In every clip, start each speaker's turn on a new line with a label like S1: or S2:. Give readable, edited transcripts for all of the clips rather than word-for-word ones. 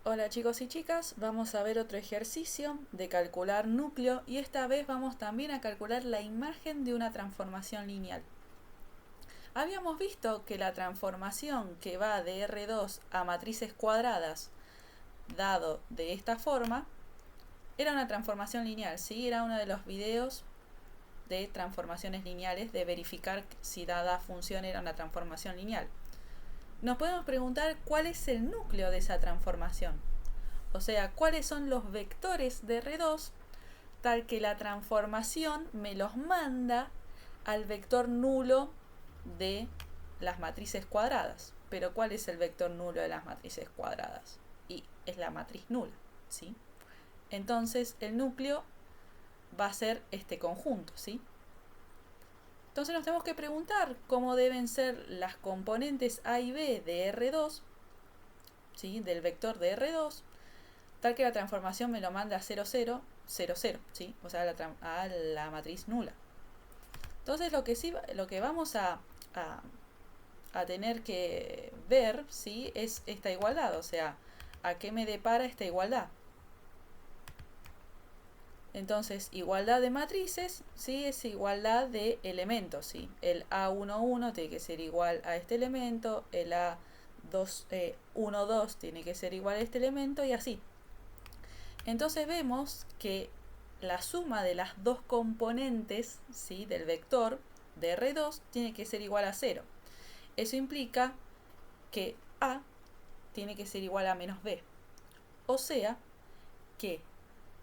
S1: Hola chicos y chicas, vamos a ver otro ejercicio de calcular núcleo y esta vez vamos también a calcular la imagen de una transformación lineal. Habíamos visto que la transformación que va de R2 a matrices cuadradas dado de esta forma era una transformación lineal, ¿sí? Era uno de los videos de transformaciones lineales de verificar si dada función era una transformación lineal. Nos podemos preguntar cuál es el núcleo de esa transformación. O sea, cuáles son los vectores de R2 tal que la transformación me los manda al vector nulo de las matrices cuadradas. Pero ¿cuál es el vector nulo de las matrices cuadradas? Y es la matriz nula, ¿sí? Entonces el núcleo va a ser este conjunto, ¿sí? Entonces nos tenemos que preguntar cómo deben ser las componentes A y B de R2, ¿sí? Del vector de R2, tal que la transformación me lo manda a 0, 0, 0, 0, ¿sí? O sea, a la matriz nula. Entonces lo que vamos a tener que ver, ¿sí? Es esta igualdad, o sea, ¿a qué me depara esta igualdad? Entonces, igualdad de matrices, ¿sí? Es igualdad de elementos, ¿sí? El A11 tiene que ser igual a este elemento, el A12 tiene que ser igual a este elemento y así. Entonces vemos que la suma de las dos componentes, ¿sí? Del vector de R2 tiene que ser igual a 0. Eso implica que A tiene que ser igual a menos B. O sea que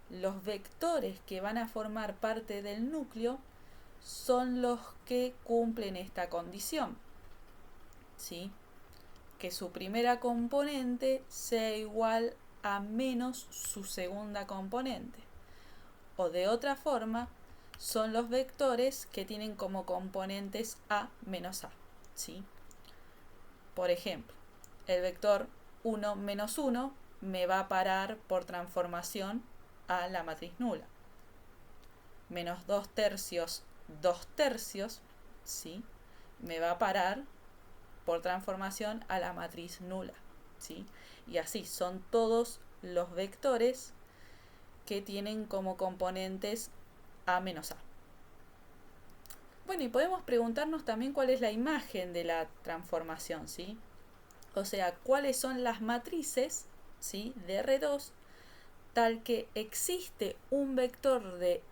S1: los vectores que van a formar parte del núcleo son los que cumplen esta condición, ¿sí? Que su primera componente sea igual a menos su segunda componente. O de otra forma, son los vectores que tienen como componentes A menos A, ¿sí? Por ejemplo, el vector 1 menos 1 me va a parar por transformación a la matriz nula. Menos 2 tercios, 2 tercios, ¿sí? Me va a parar por transformación a la matriz nula, ¿sí? Y así son todos los vectores que tienen como componentes A menos A. Bueno, y podemos preguntarnos también cuál es la imagen de la transformación, ¿sí? O sea, cuáles son las matrices, ¿sí? De R2, tal que existe un vector de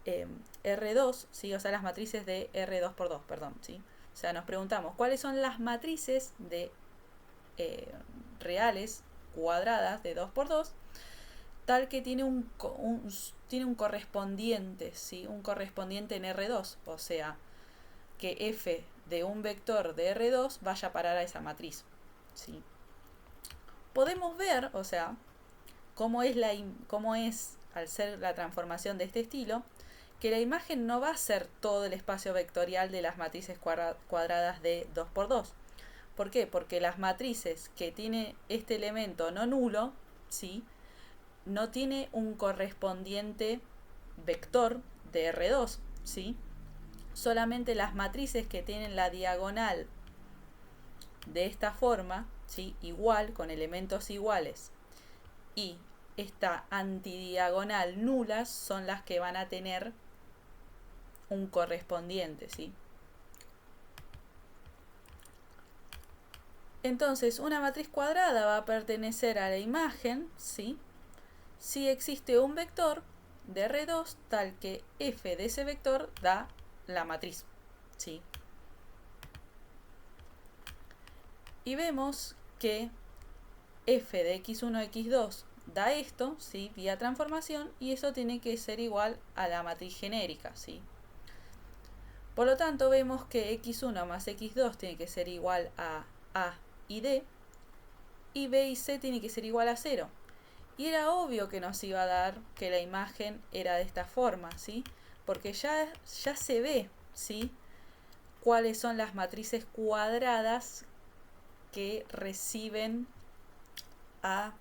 S1: R2, ¿sí? O sea, las matrices de R2 por 2, perdón, ¿sí? O sea, nos preguntamos cuáles son las matrices de reales cuadradas de 2 por 2, tal que tiene tiene un correspondiente, ¿sí? Un correspondiente en R2, o sea, que f de un vector de R2 vaya a parar a esa matriz, ¿sí? Podemos ver, o sea, cómo es, al ser la transformación de este estilo, que la imagen no va a ser todo el espacio vectorial de las matrices cuadradas de 2 por 2. ¿Por qué? Porque las matrices que tiene este elemento no nulo, ¿sí? No tiene un correspondiente vector de R2, ¿sí? Solamente las matrices que tienen la diagonal de esta forma, ¿sí? Igual, con elementos iguales, y esta antidiagonal nulas son las que van a tener un correspondiente, ¿sí? Entonces, una matriz cuadrada va a pertenecer a la imagen, ¿sí? Si existe un vector de R2 tal que f de ese vector da la matriz, ¿sí? Y vemos que f de x1, x2 da esto, ¿sí? Vía transformación, y eso tiene que ser igual a la matriz genérica, ¿sí? Por lo tanto, vemos que x1 más x2 tiene que ser igual a y D, y B y C tiene que ser igual a 0. Y era obvio que nos iba a dar que la imagen era de esta forma, ¿sí? Porque ya se ve, ¿sí? Cuáles son las matrices cuadradas que reciben a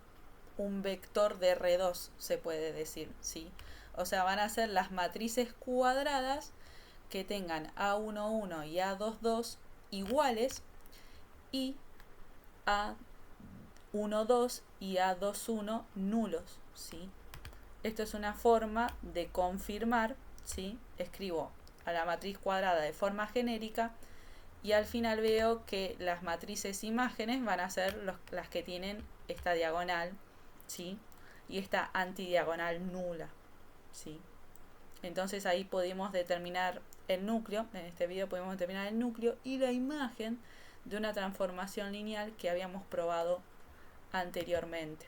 S1: un vector de R2, se puede decir, ¿sí? O sea, van a ser las matrices cuadradas que tengan A11 y A22 iguales y A11 A1,2 y A2,1 nulos, ¿sí? Esto es una forma de confirmar, ¿sí? Escribo a la matriz cuadrada de forma genérica y al final veo que las matrices imágenes van a ser las que tienen esta diagonal, ¿sí? Y esta antidiagonal nula, ¿sí? Entonces ahí podemos determinar el núcleo, en este video podemos determinar el núcleo y la imagen de una transformación lineal que habíamos probado anteriormente.